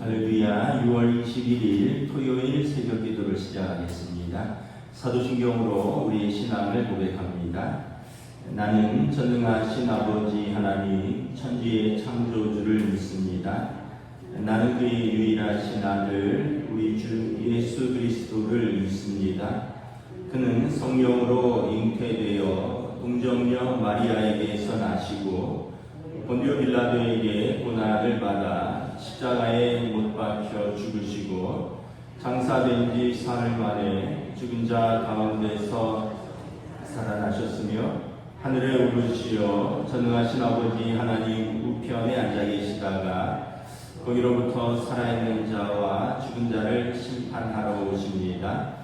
할렐루야. 6월 21일 토요일 새벽 기도를 시작하겠습니다. 사도신경으로 우리의 신앙을 고백합니다. 나는 전능하신 아버지 하나님 천지의 창조주를 믿습니다. 나는 그의 유일하신 아들 우리 주 예수 그리스도를 믿습니다. 그는 성령으로 잉태되어 동정녀 마리아에게서 나시고 본디오 빌라도에게 고난을 받아 십자가에 못 박혀 죽으시고 장사된 지 사흘 만에 죽은 자 가운데서 살아나셨으며 하늘에 오르시어 전능하신 아버지 하나님 우편에 앉아 계시다가 거기로부터 살아있는 자와 죽은 자를 심판하러 오십니다.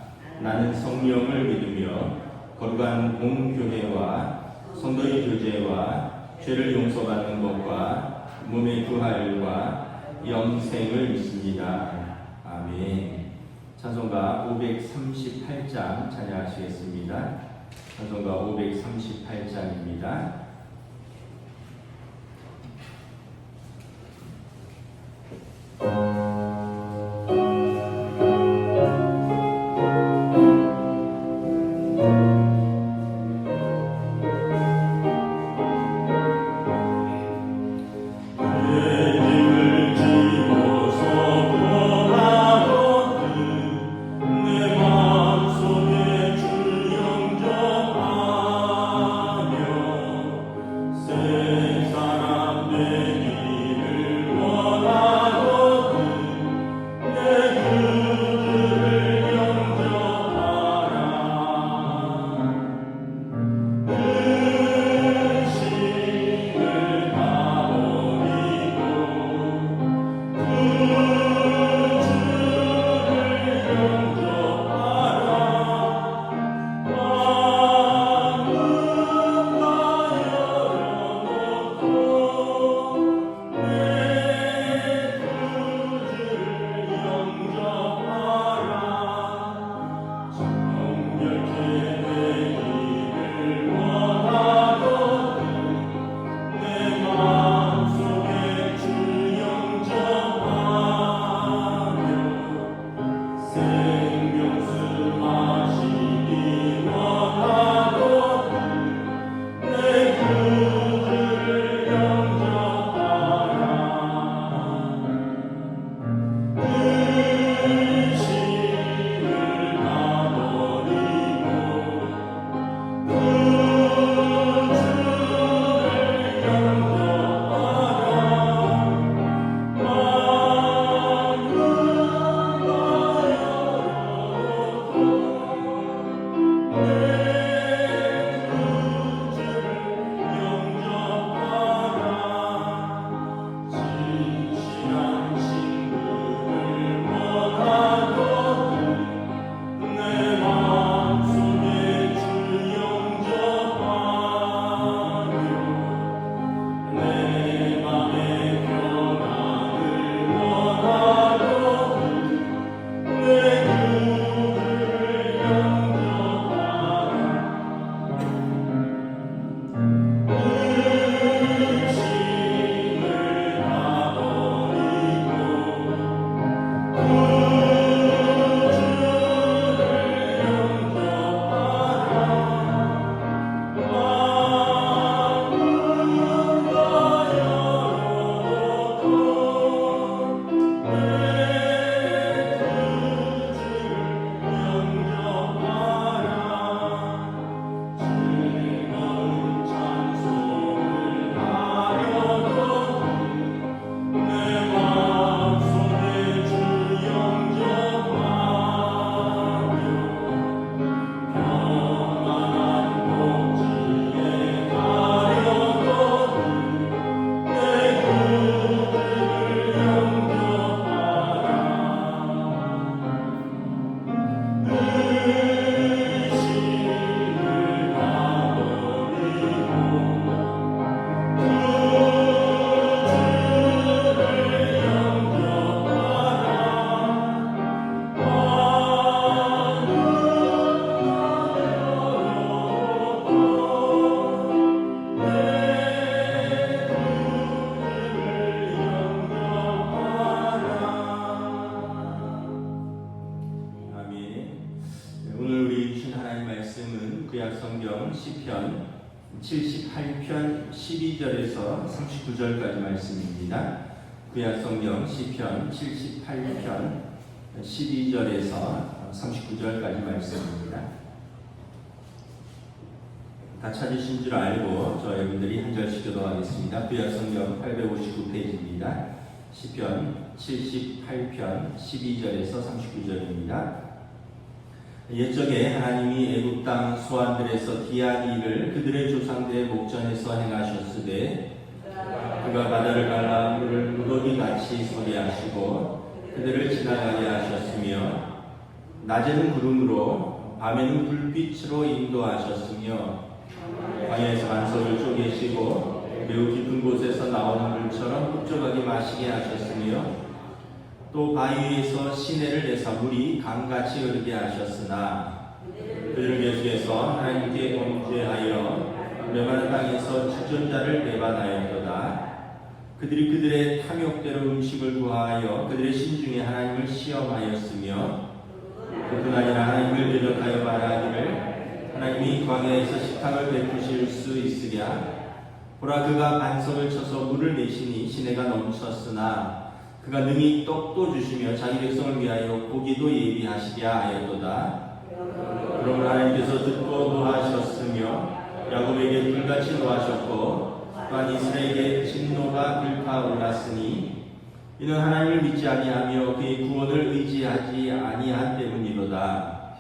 나는 성령을 믿으며 거룩한 공교회와 성도의 교제와 죄를 용서받는 것과 몸의 부활과 영생을 믿습니다. 아멘. 찬송가 538장 찬양하시겠습니다. 찬송가 538장입니다. 시편 78편 12절에서 39절까지 말씀입니다. 구약성경 시편 78편 12절에서 39절까지 말씀입니다. 다 찾으신 줄 알고 여러분들이 한 절씩 교도하겠습니다. 구약성경 859페이지입니다. 시편 78편 12절에서 39절입니다. 옛적에 하나님이 애굽 땅 소환들에서 기한 일을 그들의 조상들의 목전에서 행하셨으되 그가 바다를 갈라 물을 무더기같이 서게 하시고 그들을 지나가게 하셨으며 낮에는 구름으로 밤에는 불빛으로 인도하셨으며 광야에서 반석을 쪼개시고 매우 깊은 곳에서 나오는 물처럼 흡족하게 마시게 하셨으며 또 바위에서 시내를 내사 물이 강같이 흐르게 하셨으나 그들을 계속해서 하나님께 범죄하여 메마른 땅에서 주전자를 배반하였도다. 그들이 그들의 탐욕대로 음식을 구하여 그들의 심중에 하나님을 시험하였으며 그뿐 아니라 하나님을 대적하여 말하기를 하나님이 광야에서 식탁을 베푸실 수 있으랴. 보라, 그가 반석을 쳐서 물을 내시니 시내가 넘쳤으나 그가 능히 떡도 주시며 자기 백성을 위하여 고기도 예비하시랴 하였도다. 그러므로 하나님께서 듣고 노하셨으며 야곱에게 불같이 노하셨고 또한 이스라엘에게 진노가 불타올랐으니 이는 하나님을 믿지 아니하며 그의 구원을 의지하지 아니한 때문이로다.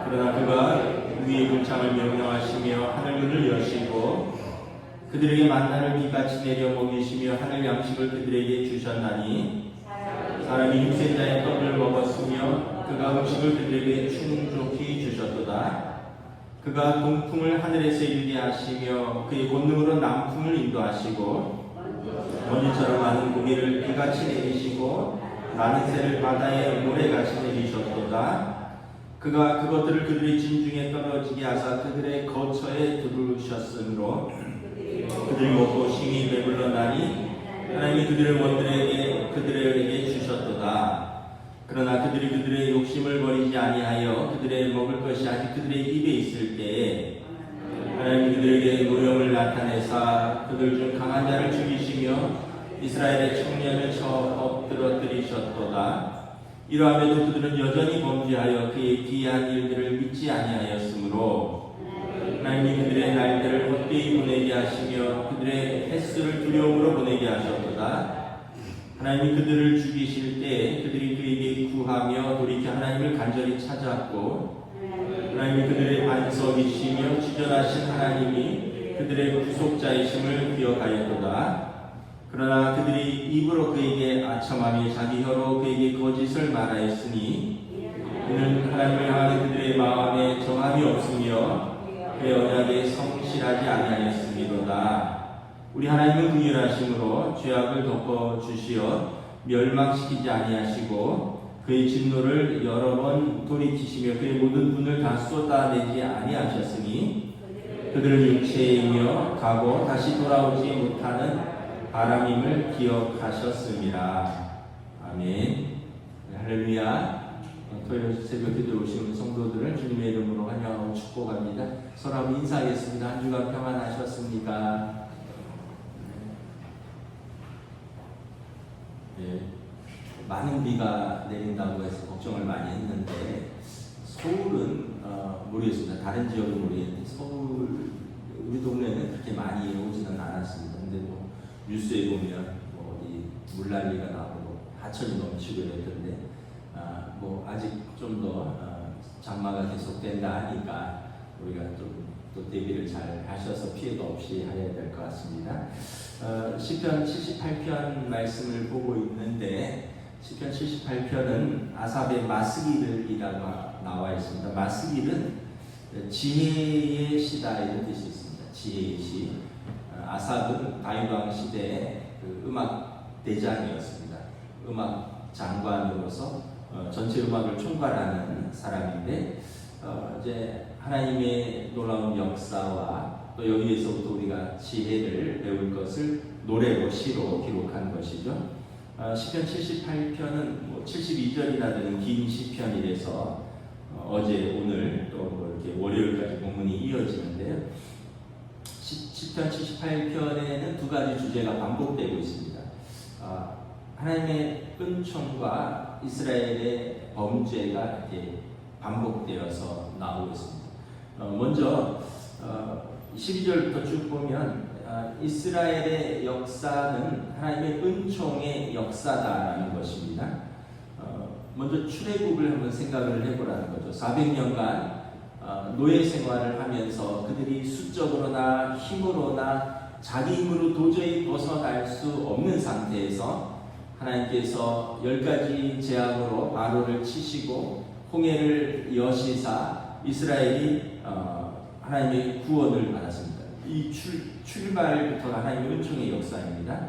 그러나 그가 위의 불창을 명령하시며 하늘문을 여시고 그들에게 만나를 비같이 내려 먹이시며 하늘 양식을 그들에게 주셨나니 사람이 육센 자의 떡을 먹었으며 그가 음식을 그들에게 충족히 주셨도다. 그가 동풍을 하늘에서 일게 하시며 그의 권능으로 남풍을 인도하시고 먼지처럼 많은 고기를 비같이 내리시고 많은 새를 바다에 모래같이 내리셨도다. 그가 그것들을 그들의 진중에 떨어지게 하사 그들의 거처에 두르셨으므로 그들이 먹고 심히 배불러나니 하나님이 그들의 원들에게 그들에게 주셨도다. 그러나 그들이 그들의 욕심을 버리지 아니하여 그들의 먹을 것이 아직 그들의 입에 있을 때에 하나님이 그들에게 노염을 나타내사 그들 중 강한 자를 죽이시며 이스라엘의 청년을 쳐 엎드러뜨리셨도다. 이러함에도 그들은 여전히 범죄하여 그의 기이한 일들을 믿지 아니하였으므로 하나님이 그들의 날들을 헛되이 보내게 하시며 그들의 횟수를 두려움으로 보내게 하셨도다. 하나님이 그들을 죽이실 때 그들이 그에게 구하며 돌이켜 하나님을 간절히 찾았고 하나님이 그들의 반석이시며 지존하신 하나님이 그들의 구속자이심을 기억하였도다. 그러나 그들이 입으로 그에게 아첨하며 자기 혀로 그에게 거짓을 말하였으니 이는 하나님을 향하는 그들의 마음에 정함이 없으며 그의 언약에 성실하지 아니하였음이로다. 우리 하나님은 긍휼하심으로 죄악을 덮어주시어 멸망시키지 아니하시고 그의 진노를 여러 번 돌이키시며 그의 모든 분을 다 쏟아내지 아니하셨으니 그들은 육체이며 가고 다시 돌아오지 못하는 바람임을 기억하셨습니다. 아멘. 할렐루야. 토요일 새벽에 들어오신 성도들을 주님의 이름으로 환영하고 축복합니다. 서로 인사하겠습니다. 한 주간 평안하셨습니까? 네. 많은 비가 내린다고 해서 걱정을 많이 했는데 서울은 모르겠습니다. 다른 지역은 모르겠는데 서울 우리 동네는 그렇게 많이 오지는 않았습니다. 근데 뭐 뉴스에 보면 뭐 어디 물난리가 나고 하천이 넘치고 이랬던데 뭐 아직 좀 더 장마가 계속된다 하니까 우리가 좀 또 대비를 잘 하셔서 피해도 없이 하셔야 될 것 같습니다. 시편 78편 말씀을 보고 있는데 시편 78편은 아삽의 마스길이라고 나와 있습니다. 마스길은 지혜의 시다 이런 뜻이 있습니다. 지혜의 시. 아삽은 다윗 왕 시대의 그 음악 대장이었습니다. 음악 장관으로서 전체 음악을 총괄하는 사람인데 이제 하나님의 놀라운 역사와 또 여기에서부터 우리가 지혜를 배울 것을 노래로 시로 기록한 것이죠. 시편 78편은 뭐 72절이나 되는 긴 시편이라서 어제 오늘 또 이렇게 월요일까지 본문이 이어지는데요. 시편 78편에는 두 가지 주제가 반복되고 있습니다. 하나님의 은총과 이스라엘의 범죄가 이렇게 반복되어서 나오고 있습니다. 먼저 12절부터 쭉 보면 이스라엘의 역사는 하나님의 은총의 역사다라는 것입니다. 먼저 출애굽을 한번 생각을 해보라는 거죠. 400년간 노예 생활을 하면서 그들이 수적으로나 힘으로나 자기 힘으로 도저히 벗어날 수 없는 상태에서 하나님께서 10가지 재앙으로 바로를 치시고 홍해를 여시사 이스라엘이 하나님의 구원을 받았습니다. 이 출발부터 하나님의 은총의 역사입니다.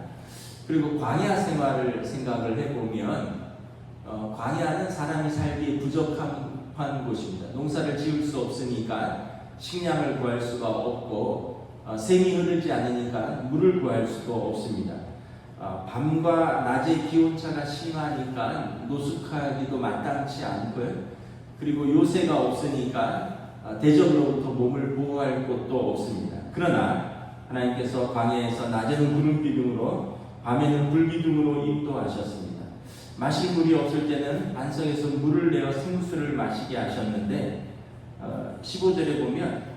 그리고 광야 생활을 생각을 해보면 광야는 사람이 살기에 부족한 곳입니다. 농사를 지을 수 없으니까 식량을 구할 수가 없고 샘이 흐르지 않으니까 물을 구할 수도 없습니다. 밤과 낮의 기온차가 심하니까 노숙하기도 마땅치 않고요. 그리고 요새가 없으니까 대적으로부터 몸을 보호할 곳도 없습니다. 그러나 하나님께서 광야에서 낮에는 구름 기둥으로 밤에는 불 기둥으로 인도하셨습니다. 마실 물이 없을 때는 반석에서 물을 내어 생수를 마시게 하셨는데 15절에 보면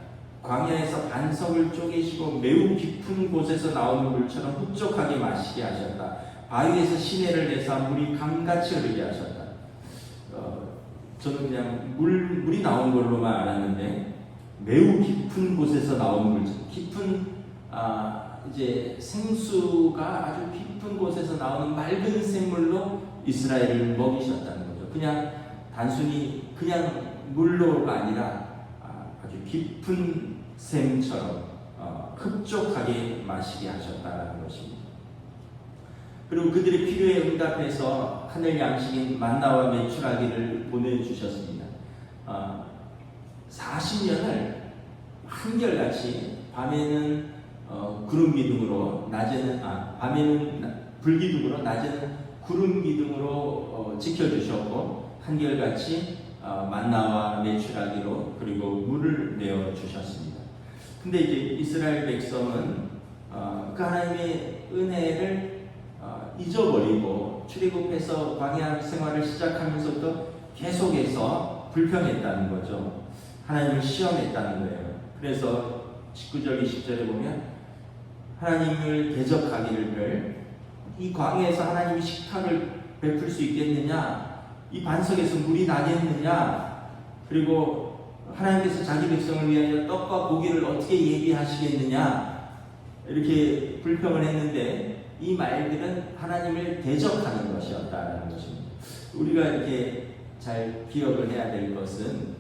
광야에서 반석을 쪼개시고 매우 깊은 곳에서 나오는 물처럼 흡족하게 마시게 하셨다. 바위에서 시내를 내사 물이 강같이 흐르게 하셨다. 저는 그냥 물이 나온 걸로만 알았는데 매우 깊은 곳에서 나오는 물, 깊은 이제 생수가 아주 깊은 곳에서 나오는 맑은 샘물로 이스라엘을 먹이셨다는 거죠. 그냥 단순히 그냥 물로가 아니라 아주 깊은 샘처럼 흡족하게 마시게 하셨다는 것입니다. 그리고 그들의 필요에 응답해서 하늘 양식인 만나와 메추라기를 보내주셨습니다. 40년을 한결같이 밤에는 구름 기둥으로 밤에는 불 기둥으로 낮에는 구름 기둥으로 지켜주셨고 한결같이 만나와 메추라기로 그리고 물을 내어 주셨습니다. 근데 이제 이스라엘 백성은 그 하나님의 은혜를 잊어버리고 출애굽해서 광야 생활을 시작하면서부터 계속해서 불평했다는 거죠. 하나님을 시험했다는 거예요. 그래서 19절 20절에 보면 하나님을 대적하기를 이 광야에서 하나님이 식탁을 베풀 수 있겠느냐, 이 반석에서 물이 나겠느냐, 그리고 하나님께서 자기 백성을 위하여 떡과 고기를 어떻게 예비하시겠느냐 이렇게 불평을 했는데 이 말들은 하나님을 대적하는 것이었다는 것입니다. 우리가 이렇게 잘 기억을 해야 될 것은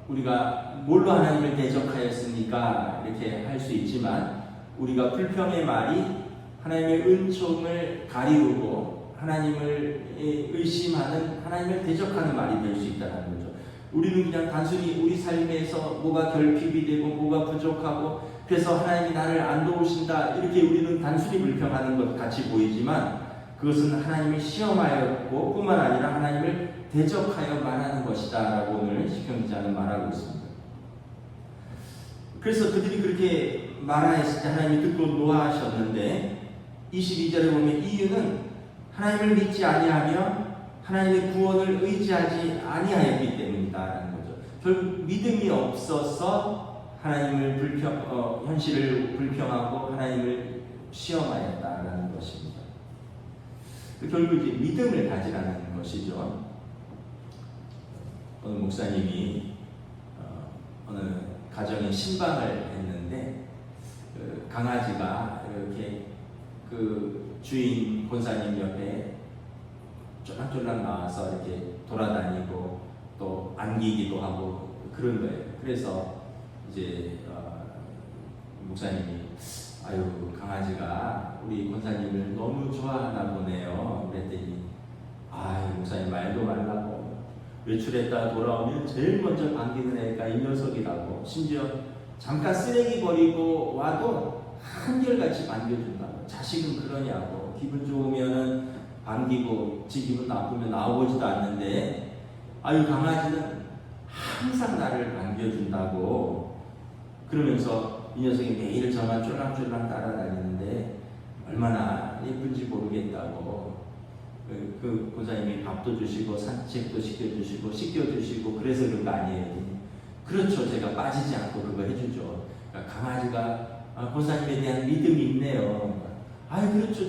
우리가 뭘로 하나님을 대적하였습니까? 이렇게 할 수 있지만 우리가 불평의 말이 하나님의 은총을 가리우고 하나님을 의심하는, 하나님을 대적하는 말이 될 수 있다는 거죠. 우리는 그냥 단순히 우리 삶에서 뭐가 결핍이 되고 뭐가 부족하고 그래서 하나님이 나를 안 도우신다 이렇게 우리는 단순히 불평하는 것 같이 보이지만 그것은 하나님을 시험하였고 뿐만 아니라 하나님을 대적하여 말하는 것이다 라고 오늘 시편 기자는 말하고 있습니다. 그래서 그들이 그렇게 말하였을 때 하나님이 듣고 노하셨는데 22절에 보면 이유는 하나님을 믿지 아니하며 하나님의 구원을 의지하지 아니하였기 때문이다라는 거죠. 결국 믿음이 없어서 하나님을 현실을 불평하고 하나님을 시험하였다라는 것입니다. 결국 이제 믿음을 가지라는 것이죠. 어느 목사님이 어느 가정에 신방을 했는데 그 강아지가 이렇게 그 주인 권사님 옆에 쫄랑쫄랑 나와서 이렇게 돌아다니고 또 안기기도 하고 그런 거예요. 그래서 이제 목사님이 아유 강아지가 우리 권사님을 너무 좋아하나 보네요. 그랬더니 아유 목사님 말도 말라고 외출했다 돌아오면 제일 먼저 반기는 애가 이 녀석이라고, 심지어 잠깐 쓰레기 버리고 와도 한결같이 반겨준다고. 자식은 그러냐고. 기분 좋으면은 반기고 지 기분 나쁘면 나오지도 않는데 아유 강아지는 항상 나를 반겨준다고 그러면서 이 녀석이 매일 저만 쫄랑쫄랑 따라다니는데 얼마나 예쁜지 모르겠다고 그 권사님이 밥도 주시고 산책도 시켜주시고 씻겨주시고 그래서 그런 거 아니에요. 그렇죠. 제가 빠지지 않고 그거 해주죠. 그러니까 강아지가 권사님에 대한 믿음이 있네요. 그렇죠.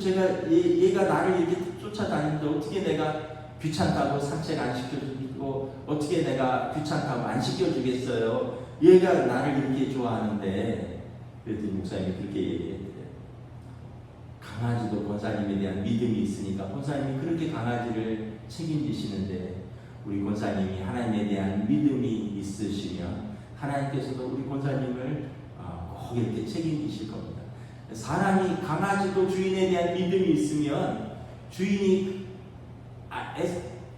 얘가 나를 이렇게 쫓아다니는데 어떻게 내가 귀찮다고 산책 안 시켜주고 어떻게 내가 귀찮다고 안 시켜주겠어요. 얘가 나를 이렇게 좋아하는데. 그랬더니 목사님이 그렇게 얘기했대요. 강아지도 권사님에 대한 믿음이 있으니까 권사님이 그렇게 강아지를 책임지시는데 우리 권사님이 하나님에 대한 믿음이 있으시면 하나님께서도 우리 권사님을 꼭 이렇게 책임지실 겁니다. 사람이 강아지도 주인에 대한 믿음이 있으면 주인이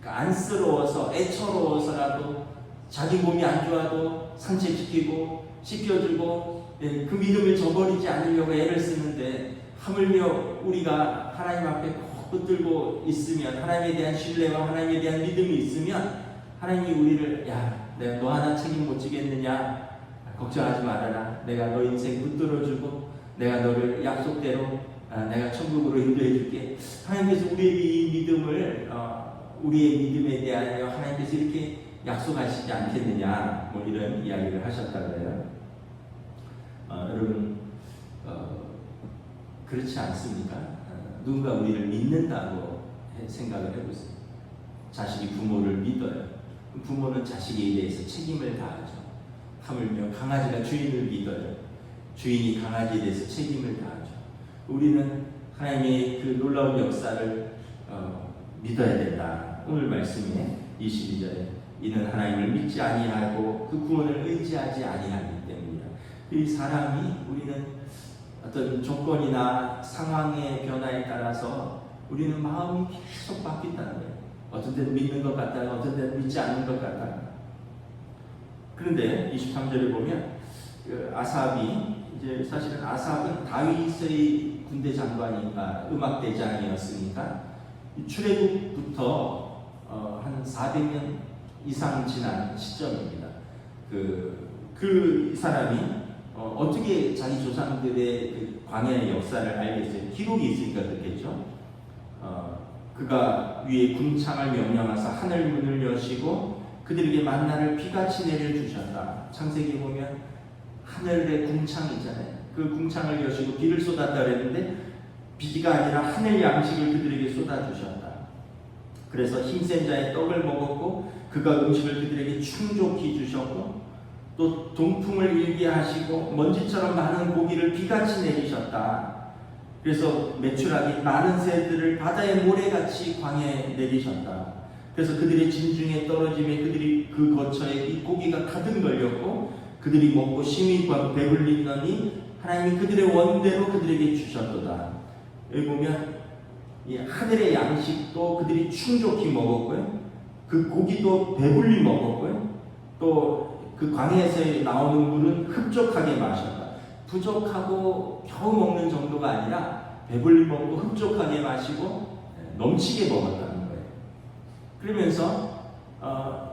안쓰러워서 애처로워서라도 자기 몸이 안 좋아도 산책시키고 씻겨주고 그 믿음을 저버리지 않으려고 애를 쓰는데 하물며 우리가 하나님 앞에 꼭 붙들고 있으면 하나님에 대한 신뢰와 하나님에 대한 믿음이 있으면 하나님이 우리를 내가 너 하나 책임 못 지겠느냐 걱정하지 말아라. 내가 너 인생 붙들어주고 내가 너를 약속대로 내가 천국으로 인도해 줄게. 하나님께서 우리의 이 믿음을 우리의 믿음에 대하여 하나님께서 이렇게 약속하시지 않겠느냐 뭐 이런 이야기를 하셨다고요. 여러분 그렇지 않습니까? 누군가 우리를 믿는다고 생각을 해보세요. 자식이 부모를 믿어요. 부모는 자식에 대해서 책임을 다하죠. 하물며 강아지가 주인을 믿어요. 주인이 강아지에 대해서 책임을 다하죠. 우리는 하나님의 그 놀라운 역사를 믿어야 된다. 오늘 말씀에 22절에 이는 하나님을 믿지 아니하고 그 구원을 의지하지 아니하기 때문이다. 이 사람이 우리는 어떤 조건이나 상황의 변화에 따라서 우리는 마음이 계속 바뀐다는 거예요. 어떤 때는 믿는 것 같다가 어떤 때는 믿지 않는 것 같다가. 그런데 23절에 보면 아삽이 이제 사실은 아삽은 다윗의 군대 장관이니까 음악 대장이었으니까 출애굽부터 한 400년 이상 지난 시점입니다. 그 사람이 어떻게 자기 조상들의 그 광야의 역사를 알겠어요? 기록이 있으니까 그렇겠죠. 그가 위에 궁창을 명령하사 하늘 문을 여시고 그들에게 만나를 비같이 내려주셨다. 창세기 보면 하늘의 궁창이 있잖아요. 그 궁창을 여시고 비를 쏟았다 그랬는데 비가 아니라 하늘 양식을 그들에게 쏟아주셨다. 그래서 힘센 자의 떡을 먹었고 그가 음식을 그들에게 충족히 주셨고 또 동풍을 일게 하시고 먼지처럼 많은 고기를 비같이 내리셨다. 그래서 메추라기 많은 새들을 바다의 모래같이 광야에 내리셨다. 그래서 그들의 진중에 떨어짐에 그들이 그 거처에 이 고기가 가득 널렸고 그들이 먹고 심히 배불리더니 하나님이 그들의 원대로 그들에게 주셨도다. 여기 보면 이 하늘의 양식도 그들이 충족히 먹었고요. 그 고기도 배불리 먹었고요. 또 그 광야에서 나오는 물은 흡족하게 마셨다. 부족하고 겨우 먹는 정도가 아니라 배불리 먹고 흡족하게 마시고 넘치게 먹었다는 거예요. 그러면서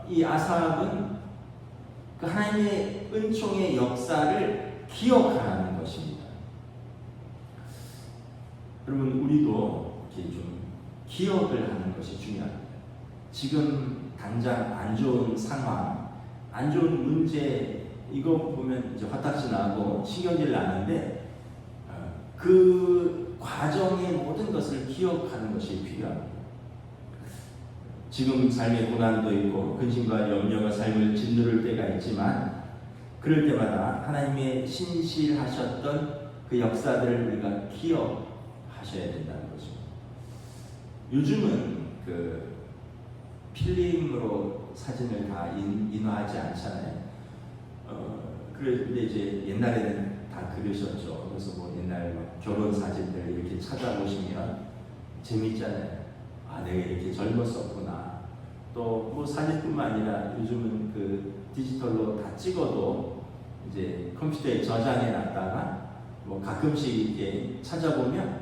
이 아삽은 그 하나님의 은총의 역사를 기억하라는 것입니다. 여러분 우리도 이렇게 좀 기억을 하는 것이 중요합니다. 지금 당장 안 좋은 상황, 안 좋은 문제 이거 보면 이제 화딱지 나고 신경질 나는데 그 과정의 모든 것을 기억하는 것이 필요합니다. 지금 삶의 고난도 있고 근심과 염려가 삶을 짓누를 때가 있지만 그럴 때마다 하나님의 신실하셨던 그 역사들을 우리가 기억하셔야 된다는 거죠. 요즘은 그 필름으로 사진을 다 인화하지 않잖아요. 그런데 이제 옛날에는 다 그러셨죠. 그래서 뭐 옛날 결혼 사진들 이렇게 찾아보시면 재밌잖아요. 내가 이렇게 젊었었구나. 또 뭐 사진뿐만 아니라 요즘은 그 디지털로 다 찍어도 이제 컴퓨터에 저장해 놨다가 뭐 가끔씩 이렇게 찾아보면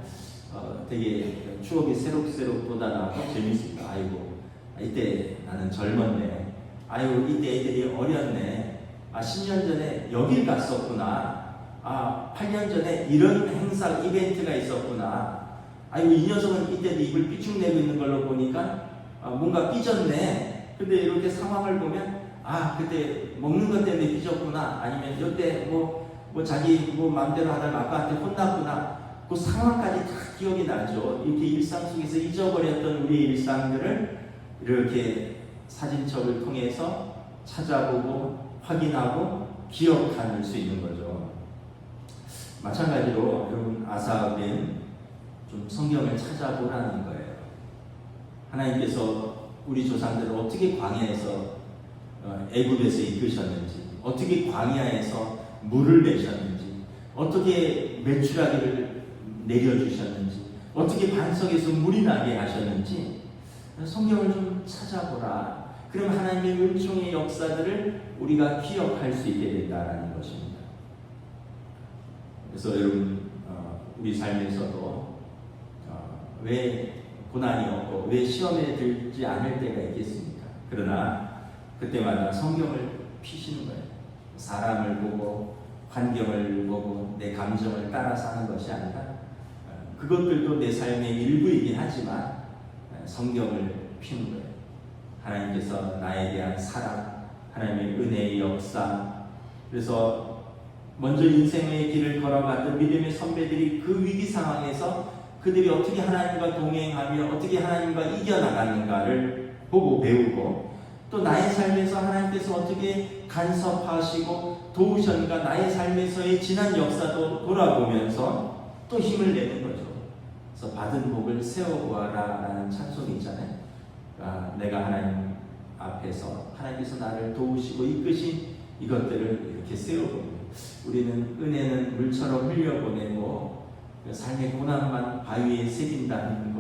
되게 추억이 새록새록 돋아나고 재밌습니다. 아이고 이때 나는 젊었네. 아유 이때 애들이 어렸네. 10년 전에 여길 갔었구나. 8년 전에 이런 행사 이벤트가 있었구나. 아이고 이 녀석은 이때도 입을 삐죽내고 있는 걸로 보니까 뭔가 삐졌네. 근데 이렇게 상황을 보면 그때 먹는 것 때문에 삐졌구나. 아니면 이때 뭐 자기 마음대로 하다가 아빠한테 혼났구나. 그 상황까지 다 기억이 나죠. 이렇게 일상 속에서 잊어버렸던 우리의 일상들을 이렇게 사진첩을 통해서 찾아보고 확인하고 기억할 수 있는 거죠. 마찬가지로 여러분 아사브는 좀 성경을 찾아보라는 거예요. 하나님께서 우리 조상들을 어떻게 광야에서 애굽에서 이끄셨는지, 어떻게 광야에서 물을 내셨는지, 어떻게 메추라기를 내려주셨는지, 어떻게 반석에서 물이 나게 하셨는지 성경을 좀 찾아보라. 그럼 하나님의 은총의 역사들을 우리가 기억할 수 있게 된다는 것입니다. 그래서 여러분 우리 삶에서도 왜 고난이 없고 왜 시험에 들지 않을 때가 있겠습니까? 그러나 그때마다 성경을 피시는 거예요. 사람을 보고 환경을 보고 내 감정을 따라서 하는 것이 아니라 그것들도 내 삶의 일부이긴 하지만 성경을 피는 거예요. 하나님께서 나에 대한 사랑, 하나님의 은혜의 역사. 그래서 먼저 인생의 길을 걸어갔던 믿음의 선배들이 그 위기 상황에서 그들이 어떻게 하나님과 동행하며 어떻게 하나님과 이겨나가는가를 보고 배우고, 또 나의 삶에서 하나님께서 어떻게 간섭하시고 도우셨는가, 나의 삶에서의 지난 역사도 돌아보면서 또 힘을 내는 거죠. 그래서 받은 복을 세워보아라 라는 찬송이 있잖아요. 내가 하나님 앞에서 하나님께서 나를 도우시고 이끄신 이것들을 이렇게 세워보는, 우리는 은혜는 물처럼 흘려보내고 삶의 고난만 바위에 새긴다는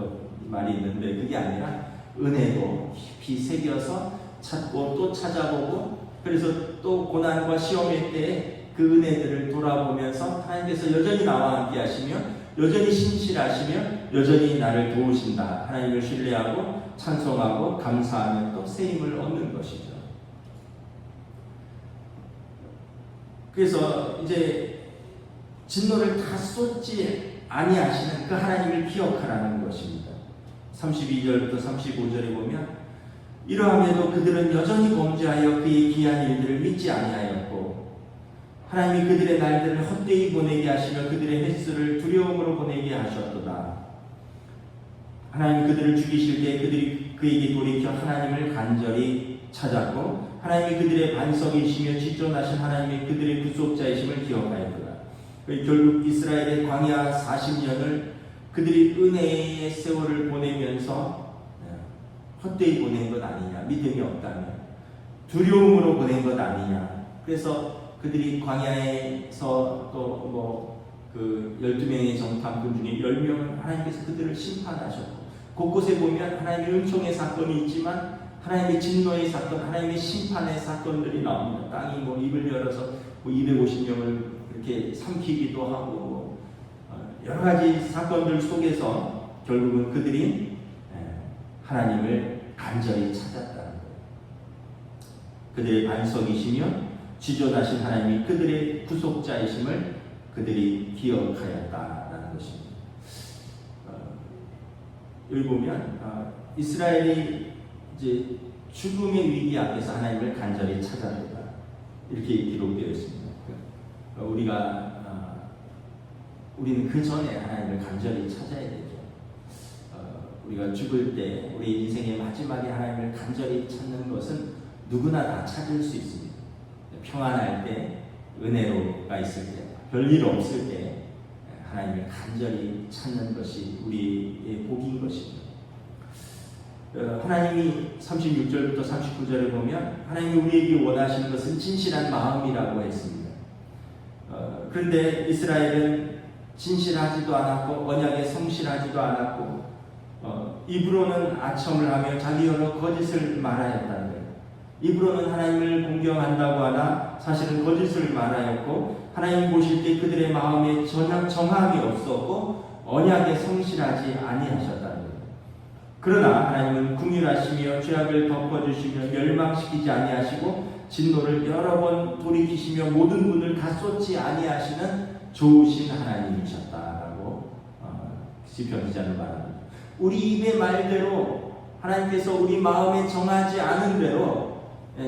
말이 있는데, 그게 아니라 은혜도 깊이 새겨서 찾고 또 찾아보고, 그래서 또 고난과 시험의 때에 그 은혜들을 돌아보면서 하나님께서 여전히 나와 함께 하시며 여전히 신실하시며 여전히 나를 도우신다, 하나님을 신뢰하고 찬송하고 감사하며 또 새 힘을 얻는 것이죠. 그래서 이제 진노를 다 쏟지 아니하시는 그 하나님을 기억하라는 것입니다. 32절부터 35절에 보면, 이러함에도 그들은 여전히 범죄하여 그의 기한 일들을 믿지 아니하였고 하나님이 그들의 날들을 헛되이 보내게 하시며 그들의 횟수를 두려움으로 보내게 하셨도다. 하나님이 그들을 죽이실 때 그들이 그에게 돌이켜 하나님을 간절히 찾았고 하나님이 그들의 반석이시며 지존하신 하나님이 그들의 구속자이심을 기억하였도다. 결국 이스라엘의 광야 40년을 그들이 은혜의 세월을 보내면서 헛되이 보낸 것 아니냐, 믿음이 없다면 두려움으로 보낸 것 아니냐. 그래서 그들이 광야에서 또 그 12명의 정탐꾼 중에 10명은 하나님께서 그들을 심판하셨고, 곳곳에 보면 하나님의 은총의 사건이 있지만 하나님의 진노의 사건, 하나님의 심판의 사건들이 나옵니다. 땅이 입을 열어서 250명을 이렇게 삼키기도 하고 여러 가지 사건들 속에서 결국은 그들이 하나님을 간절히 찾았다는 거예요. 그들의 반석이시며 지존하신 하나님이 그들의 구속자이심을 그들이 기억하였다라는 것입니다. 여기 보면 이스라엘이 이제 죽음의 위기 앞에서 하나님을 간절히 찾았다, 이렇게 기록되어 있습니다. 우리는 그 전에 하나님을 간절히 찾아야 되죠. 우리가 죽을 때 우리 인생의 마지막에 하나님을 간절히 찾는 것은 누구나 다 찾을 수 있습니다. 평안할 때, 은혜로가 있을 때, 별일 없을 때 하나님을 간절히 찾는 것이 우리의 복인 것입니다. 하나님이 36절부터 39절에 보면 하나님이 우리에게 원하시는 것은 진실한 마음이라고 했습니다. 그런데 이스라엘은 진실하지도 않았고 언약에 성실하지도 않았고 입으로는 아첨을 하며 자기 여러 거짓을 말하였다는 거예요. 입으로는 하나님을 공경한다고 하나 사실은 거짓을 말하였고, 하나님 보실 때 그들의 마음에 전혀 정함이 없었고 언약에 성실하지 아니하셨다는 거예요. 그러나 하나님은 긍휼하시며 죄악을 덮어주시며 멸망시키지 아니하시고 진노를 여러 번 돌이키시며 모든 분을 다 쏟지 아니하시는 좋으신 하나님이셨다라고 시편 기자는 말합니다. 우리 입의 말대로 하나님께서 우리 마음에 정하지 않은 대로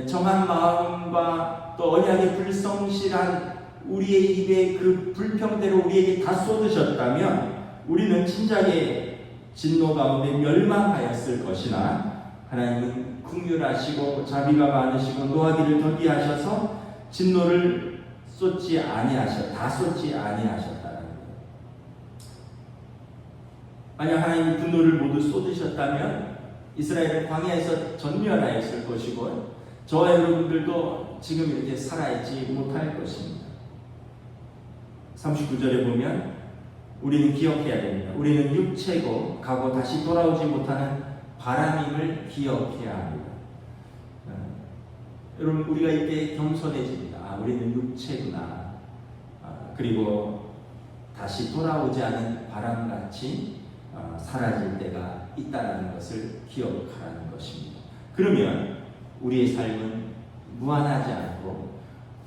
정한 마음과 또 언약의 불성실한 우리의 입의 그 불평대로 우리에게 다 쏟으셨다면 우리는 진작에 진노 가운데 멸망하였을 것이나 하나님은 긍휼하시고 자비가 많으시고 노하기를 더디하셔서 진노를 다 쏟지 아니하셨다는 거예요. 만약 하나님이 분노를 모두 쏟으셨다면 이스라엘은 광야에서 전멸하였을 것이고 저와 여러분들도 지금 이렇게 살아있지 못할 것입니다. 39절에 보면 우리는 기억해야 됩니다. 우리는 육체고 가고 다시 돌아오지 못하는 바람임을 기억해야 합니다. 여러분 우리가 이때 겸손해집니다. 우리는 육체구나. 그리고 다시 돌아오지 않은 바람같이 사라질 때가 있다는 것을 기억하라는 것입니다. 그러면 우리의 삶은 무한하지 않고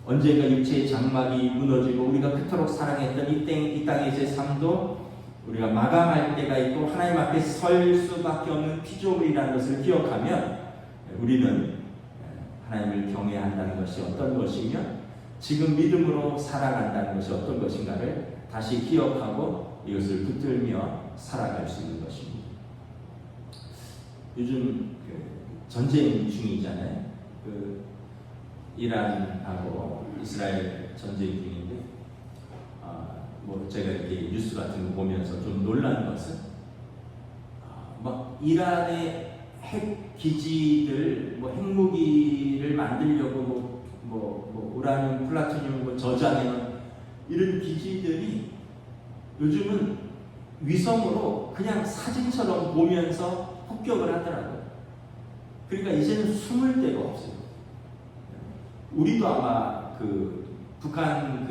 언젠가 육체의 장막이 무너지고 우리가 그토록 사랑했던 이 땅의 삶도 우리가 마감할 때가 있고 하나님 앞에 설 수밖에 없는 피조물이라는 것을 기억하면 우리는 하나님을 경외한다는 것이 어떤 것이며 지금 믿음으로 살아간다는 것이 어떤 것인가를 다시 기억하고 이것을 붙들며 살아갈 수 있는 것입니다. 요즘 전쟁 중이잖아요. 이란하고 이스라엘 전쟁 중인데 제가 이렇게 뉴스 같은 거 보면서 좀 놀란 것은 막 이란의 핵 기지들 핵무기를 만들려고 우라늄, 플라토늄 저장해놓은 이런 기지들이 요즘은 위성으로 그냥 사진처럼 보면서 폭격을 하더라고요. 그러니까 이제는 숨을 데가 없어요. 우리도 아마 북한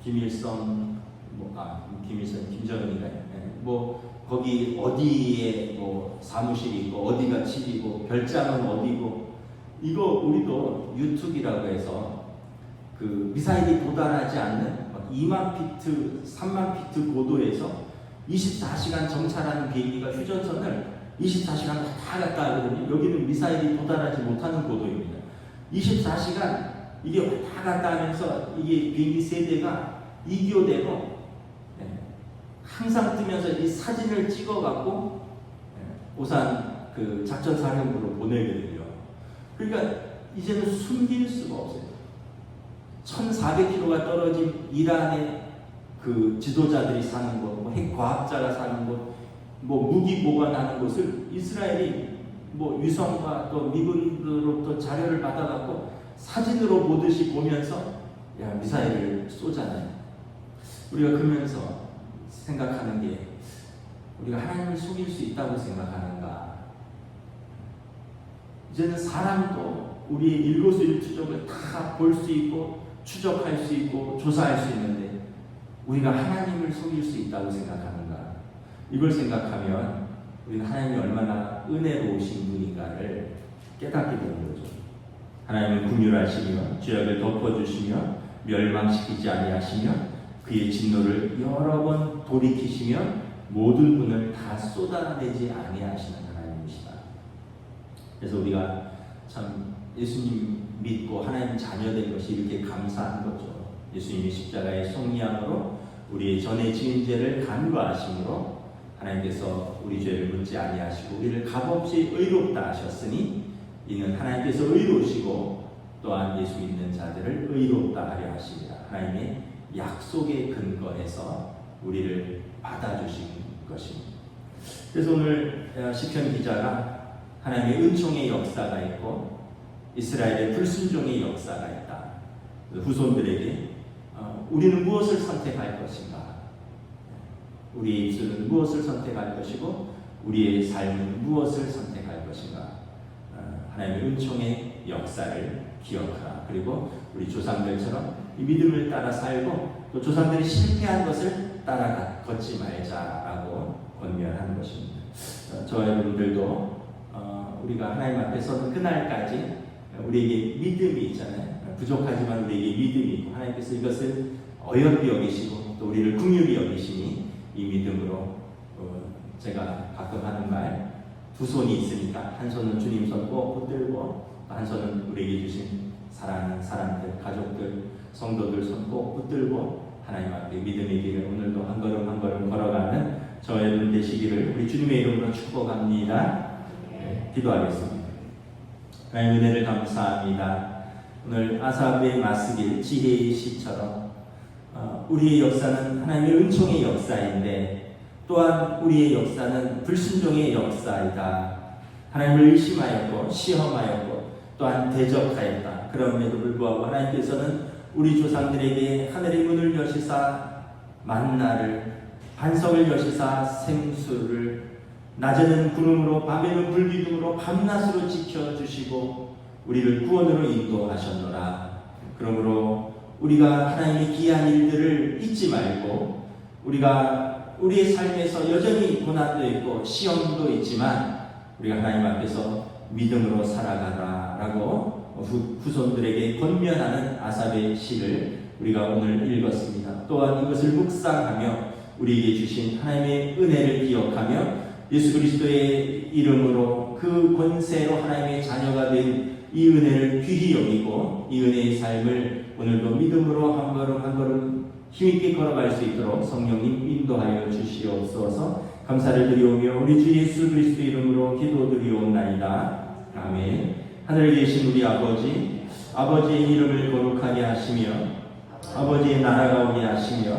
김일성 김정은인가요? 거기 어디에 사무실이 있고 어디가 집이고 별장은 어디고 이거 우리도 유튜브라고 해서 미사일이 도달하지 않는 2만 피트, 3만 피트 고도에서 24시간 정찰하는 비행기가 휴전선을 24시간 다 갔다 하거든요. 여기는 미사일이 도달하지 못하는 고도입니다. 24시간 이게 왔다 갔다 하면서 이게 비행기 세대가 2교대로 항상 뜨면서 이 사진을 찍어갖고 오산 작전사령부로 보내거든요. 그러니까 이제는 숨길 수가 없어요. 1400km가 떨어진 이란의 지도자들이 사는 곳, 핵과학자가 사는 곳, 무기 보관하는 곳을 이스라엘이 위성과 또 미군으로부터 자료를 받아갖고 사진으로 보듯이 보면서 미사일을 쏘잖아요. 우리가 그러면서 생각하는 게 우리가 하나님을 속일 수 있다고 생각하는가? 이제는 사람도 우리의 일거수일투족을 다 볼 수 있고 추적할 수 있고 조사할 수 있는데 우리가 하나님을 속일 수 있다고 생각하는가? 이걸 생각하면 우리는 하나님이 얼마나 은혜로우신 분인가를 깨닫게 되는 거죠. 하나님은 긍휼하시며 죄악을 덮어주시며 멸망시키지 아니하시며 그의 진노를 여러 번 돌이키시며 모든 분을 다 쏟아내지 아니하시는 하나님이시다. 그래서 우리가 참 예수님 믿고 하나님 자녀된 것이 이렇게 감사한 거죠. 예수님이 십자가의 속량으로 우리의 전에 지은 죄를 간과하심으로 하나님께서 우리 죄를 묻지 아니하시고 우리를 값없이 의롭다 하셨으니 이는 하나님께서 의로우시고 또한 예수 믿는 자들을 의롭다 하려 하십니다. 하나님의 약속에 근거해서 우리를 받아주신 것입니다. 그래서 오늘 시편 기자가 하나님의 은총의 역사가 있고 이스라엘의 불순종의 역사가 있다. 후손들에게 우리는 무엇을 선택할 것인가? 우리의 입술은 무엇을 선택할 것이고 우리의 삶은 무엇을 선택할 것인가? 하나님의 은총의 역사를 기억하라. 그리고 우리 조상들처럼 이 믿음을 따라 살고 또 조상들이 실패한 것을 따라 걷지 말자라고 권면하는 것입니다. 저와 여러분들도 우리가 하나님 앞에 서는 그날까지 우리에게 믿음이 있잖아요. 부족하지만 우리에게 믿음이 있고 하나님께서 이것을 어여삐 여기시고 또 우리를 긍휼히 여기시니 이 믿음으로 제가 가끔 하는 말, 두 손이 있으니까 한 손은 주님 손 꼭 붙들고 한 손은 우리에게 주신 사랑하는 사람들, 가족들, 성도들 손 꼭 붙들고 하나님 앞에 믿음의 길을 오늘도 한 걸음 한 걸음 걸어가는 저와 여러분 되시기를 우리 주님의 이름으로 축복합니다. 기도하겠습니다. 하나님 은혜를 감사합니다. 오늘 아삽의 마스길 지혜의 시처럼 우리의 역사는 하나님의 은총의 역사인데 또한 우리의 역사는 불순종의 역사이다. 하나님을 의심하였고 시험하였고 또한 대적하였다. 그럼에도 불구하고 하나님께서는 우리 조상들에게 하늘의 문을 여시사 만나를, 반석을 여시사 생수를, 낮에는 구름으로 밤에는 불기둥으로 밤낮으로 지켜주시고 우리를 구원으로 인도하셨노라. 그러므로 우리가 하나님의 귀한 일들을 잊지 말고 우리가 우리의 삶에서 여전히 고난도 있고 시험도 있지만 우리가 하나님 앞에서 믿음으로 살아가라 라고 후손들에게 권면하는 아삽의 시를 우리가 오늘 읽었습니다. 또한 이것을 묵상하며 우리에게 주신 하나님의 은혜를 기억하며 예수 그리스도의 이름으로 그 권세로 하나님의 자녀가 된 이 은혜를 귀히 여기고 이 은혜의 삶을 오늘도 믿음으로 한 걸음 한 걸음 힘있게 걸어갈 수 있도록 성령님 인도하여 주시옵소서. 감사를 드리오며 우리 주 예수 그리스도 이름으로 기도드리옵나이다. 아멘. 하늘에 계신 우리 아버지, 아버지의 이름을 거룩하게 하시며 아버지의 나라가 오게 하시며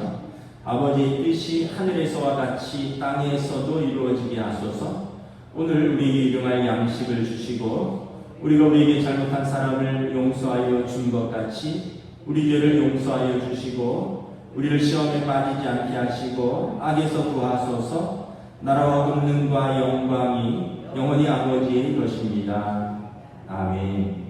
아버지의 뜻이 하늘에서와 같이 땅에서도 이루어지게 하소서. 오늘 우리에게 일용할 양식을 주시고 우리가 우리에게 잘못한 사람을 용서하여 준 것 같이 우리 죄를 용서하여 주시고 우리를 시험에 빠지지 않게 하시고 악에서 구하소서. 나라와 권능과 영광이 영원히 아버지의 것입니다. 아멘.